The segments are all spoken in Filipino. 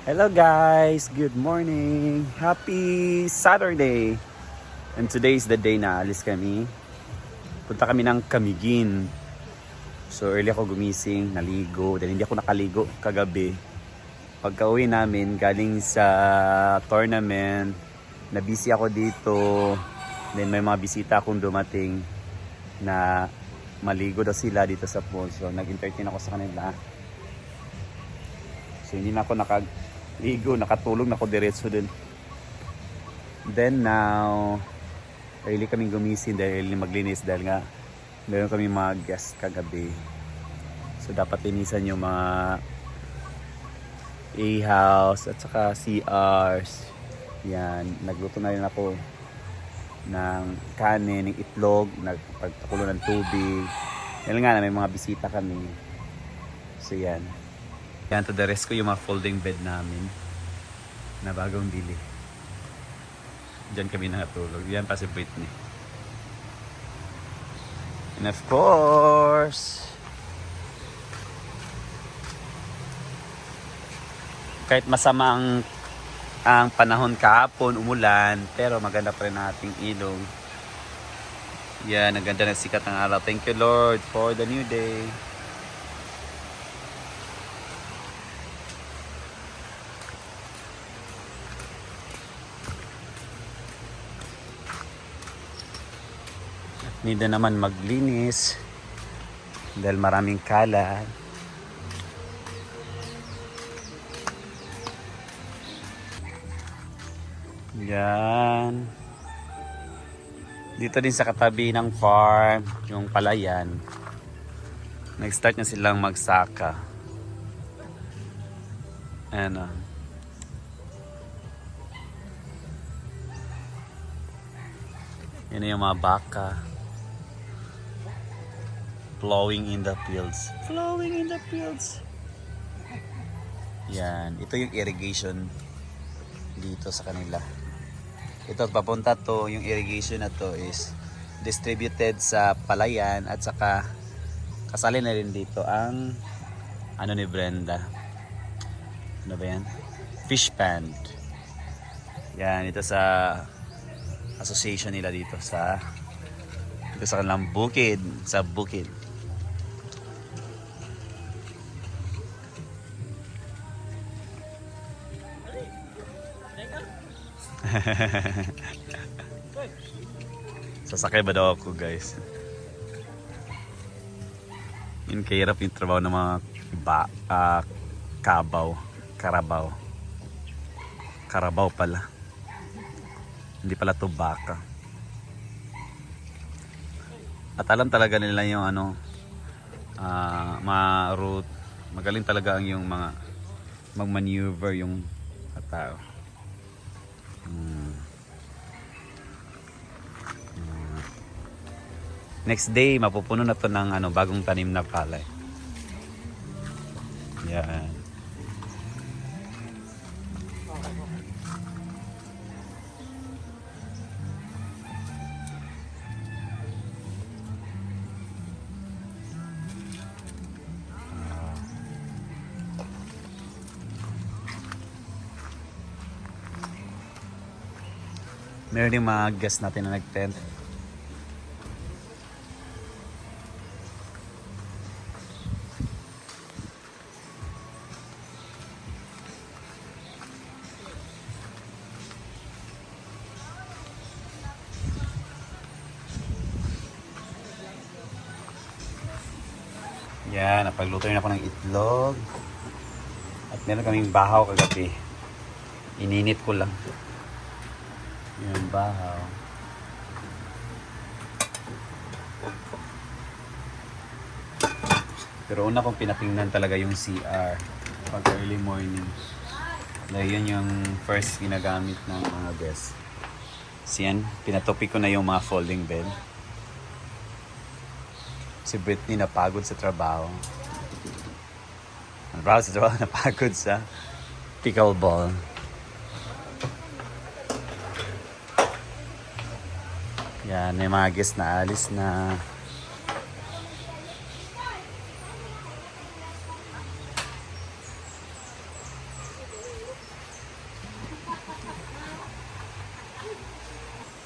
Hello guys! Good morning! Happy Saturday! And today is the day na alis kami. Punta kami ng Camiguin. So early ako gumising, naligo. Dahil hindi ako nakaligo kagabi. Pagka uwi namin, galing sa tournament, na busy ako dito. Then may mga bisita akong dumating na maligo daw sila dito sa pool. So nag-entertain ako sa kanila. So hindi na ako nakaligo, nakatulog na ako diretso din. Then now, early kaming gumising dahil maglinis dahil nga meron kaming mga guests kagabi. So dapat linisan yung mga A-house at saka CRs. Yan, nagluto na rin ako ng kanin, ng itlog, nagpagpakulo ng tubig. Dahil nga na may mga bisita kami. So yan. Yan, to the rescue yung mga folding bed namin na bagong bili. Diyan kami nakatulog. Yan pa si Britney. And of course, kahit masama ang panahon kahapon, umulan, pero maganda pa rin ating ilog. Yan, ang ganda na sikat ng araw. Thank you Lord for the new day. Need na naman maglinis dahil maraming kalat. Yan. Dito din sa katabi ng farm, yung palayan, nag-start na silang magsaka. Ano. Yan na yung mga baka. Plowing in the fields. Plowing in the fields. Yan. Ito yung irrigation dito sa kanila. Ito papunta to, yung irrigation na to is distributed sa palayan at saka kasali na rin dito ang ano ni Brenda. Ano ba yan? Fish pond. Yan. Ito sa association nila dito sa kanilang bukid. Sa bukid. Sasakay ba daw ako guys? Yun kahirap yung trabaho ng mga Karabaw pala. Hindi pala to baka. At alam talaga nila yung ano, mga route. Magaling talaga ang yung mga mag-maneuver yung tao. Next day, mapupuno na to ng ano, bagong tanim na palay. Yan. Meron yung mga guests natin na nag-tent. Yan, napagluto rin ako ng itlog. At meron kaming bahaw kagabi. Ininit ko lang. Yan, bahaw. Pero una kong pinatingnan talaga yung CR pag early morning. Dahil yun yung first ginagamit ng mga guests. So yan, pinatopic ko na yung mga folding bed. Si Britney napagod sa trabaho. Napagod sa pickleball. Yan, may mga guests na alis na.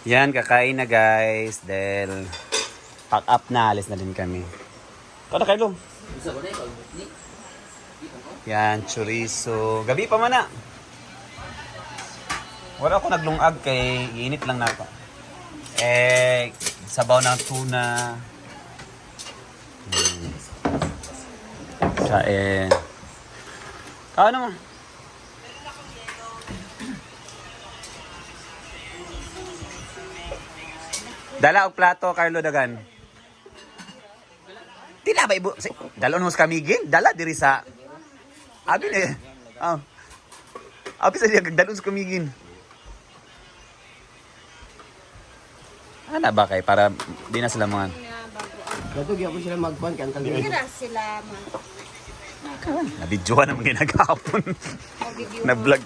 Yan, kakain na guys. Dahil pack up na, alis na din kami. Kada kayo. Yan, chorizo. Gabi pa man na. Wala ako naglungag kay iinit lang na ako. Sabaw ng tuna. Kain. Ano mo? Dala og plato, Carlo Dagan. Dila ba ibo? Dalon mo sa kamigin? Dala diri sa... Abi na eh. Oh. Abi sa diya, dalon sa kamigin. Ano ba kay? Para di na sila mga... Dato gyud sila magkuan kan kag Kira sila man. Nabidyohan naman ginagapon. Na vlog.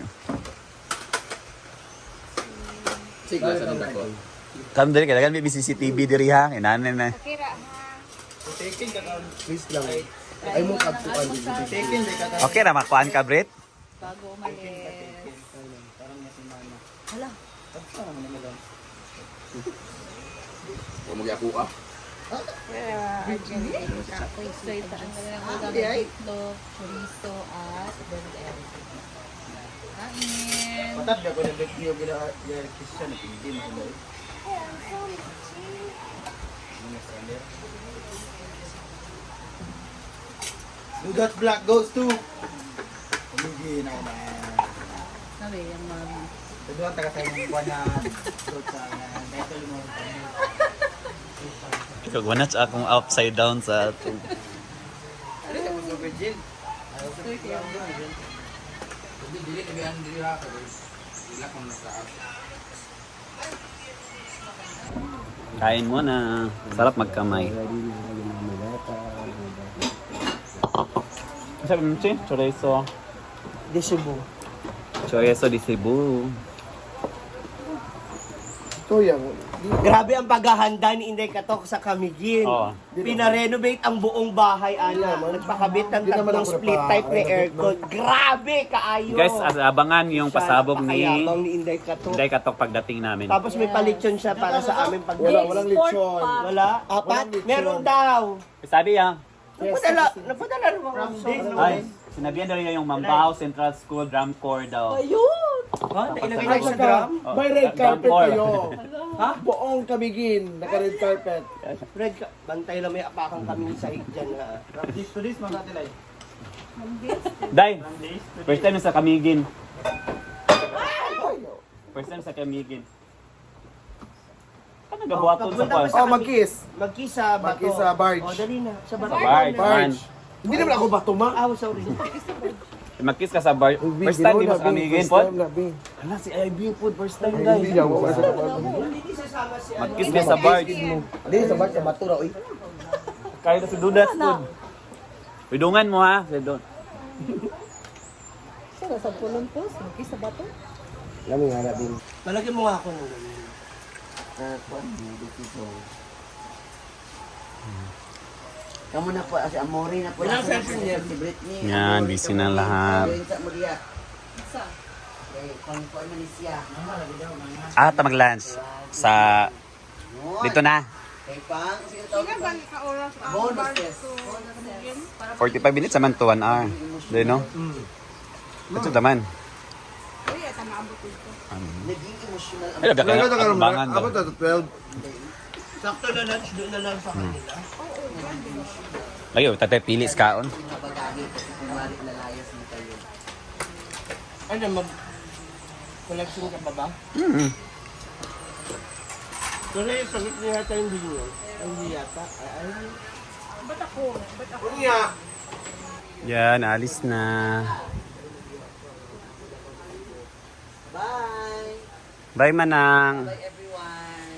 sigla sa dako. Kam diri kaya may CCTV diri ha. Inanan na. Kira ha. Please lang. Ay mo kagtuan dito. Okay ra makuan ka, Brit? Bago umalis. Hala. Mo gyako ah. Argentine. Ako'y sweet. Ang itlog, chorizo, at bondel. Kain. Patat gyako na video gila Christian na pindin mo. Do that black goes to. Kumigi na na. Sabi, yung mami. Ito ang taga sa imong kuanan. So sa title mo. Ikaw wanat sa akong upside down sa atong. Ano sa mga virgin? Ayaw sa virgin. Dili na biyan dili ra ka. Ila kon sa Kain mo na. Sarap magkamay. Sabi mo si? Chorizo. De Cebu. Chorizo di Cebu. To yang. Grabe ang paghahanda ni Inday Katok sa Kamigin. Oo. Pina-renovate ang buong bahay, ana. Nagpakabit ng tatlong split type na aircon. Grabe, kaayo. Guys, abangan yung pasabog ni Napakayabang ni Inday Katok. Inday Katok pagdating namin. Tapos may palitsyon siya para sa amin pag Walang lechon. Wala? Apat? Meron daw. Sabi yan. Napadala rin mga Ay, sinabihan daw niya yung Mambao Central School Drum Corps daw. Ayun! Ha? Nailagay na sa drum? Oh, May red drum carpet corps. kayo. Ha? Buong Kamigin, naka-red carpet. Red ka. Bantay lang may apakang kami sa dyan ha. To this, mga tilay. Day, first time sa Kamigin. First time sa Kamigin. Ano nagabuhaton sa kwan? Oh, mag-kiss. Mag-kiss sa bato. Mag-kiss sa barge. O, dali na. Sa bato. Sa barge, man. Barge. Hindi naman ako batuma. Ah, sorry. Mag-kiss ka sa bar. First time di mo sa Kamigin, First po? time na, Bing. Hala, si IB po, first time, Hindi guys. ako. Hindi sasama si Mag-kiss ka sa barge. Hindi, sa barge, sa bato raw eh. Kaya na si Dudas, food. Pidungan mo, ha? Si Dud. Sila sa pulon po. Smoky sa bato. Lami nga na, Bing. Malagyan mo nga ako ng ganyan. Kamu na po, si Amore na po. Ilang Nasa session yan? Si Britney. Yan, busy na lahat. Sa Maria. Isa. Kay Kung po ay Malaysia. Ah, mag-lunch. Sa... Dito na. Kay Pang. Sige tawag pa. ka-oras Bonus test. 45 minutes naman to 1 hour. Dahil, no? Ito naman. Naging emotional ang Ay, nagkakabangan daw. Abot na, 12. Sakto na lunch, doon na lang sa kanila. Layo, tatay pilis kaon. pinabagahe kasi kumari lalayas mo kayo. Ano, mag-collection ka pa ba? Wala yung sakit niya yata yung binyo. Hindi yata. Ay. Ba't ako? Yan, alis na. Bye! Bye, Manang. Bye everyone!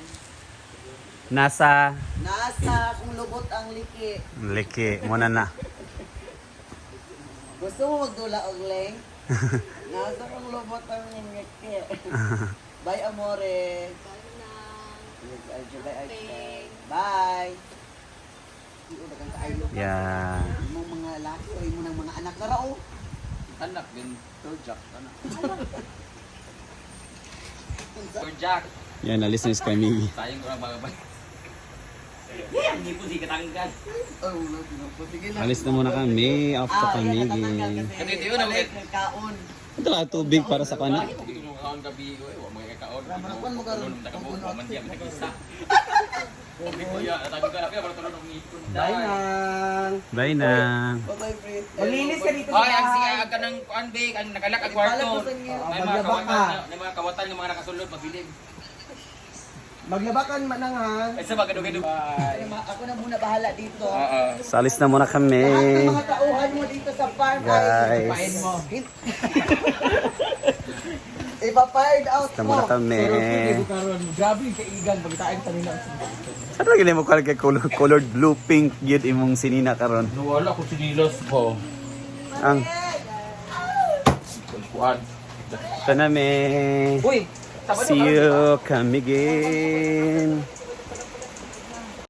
Nasa Nasa kung lubot ang liki. Liki. Muna na. Gusto mo magdula og leng? Nasa kung lubot ang liki. Bye Amore! Bye Archie. Bye! Iyo dagang kaayo. Yan. Imong mga laki o imo ng mga anak na rao. Anak din. Third jack. Anak. Jack. Yan, alis na si Camille. Sayang ko lang mga bay. Hindi po si katanggal. Oh, sige na. Alis na muna kami after yan, Camille. natatanggal kasi. Kasi yun, Balik, nagkaon. Ito lang, tubig para sa kana. Hindi ko kaon gabi ko eh. Huwag mo kakaon. Marapan mo karon. Tulong nakabuo. Huwag man diyan nag-isa. Hindi ko yan. Natabi ka na kaya para tulong ng ngipon. Bye nang. Bye na. Bye-bye, friend. Maglinis ka dito Ay, ang siya ka ng kuan big, ang nakalak ang kwarto. Ibalak mo sa inyo. May mga Maglaba ka. kawatan, may mga kawatan ng mga nakasulod mabilib. Maglabakan manang ha. Ay sa mga gado-gado. Bye. Ako na muna bahala dito. Oo. So, alis na muna kami. Lahat ng mga tauhan mo dito sa farm Guys. Pain mo. ipapired out Alis na mo. muna kami. Grabe yung kaigan pagitain kanila. Ano lagi mo kay colored blue pink yun imong sinina karon. Nawala ko sinilos ko. Ang Kuan. ito na me. Uy, See you Camille.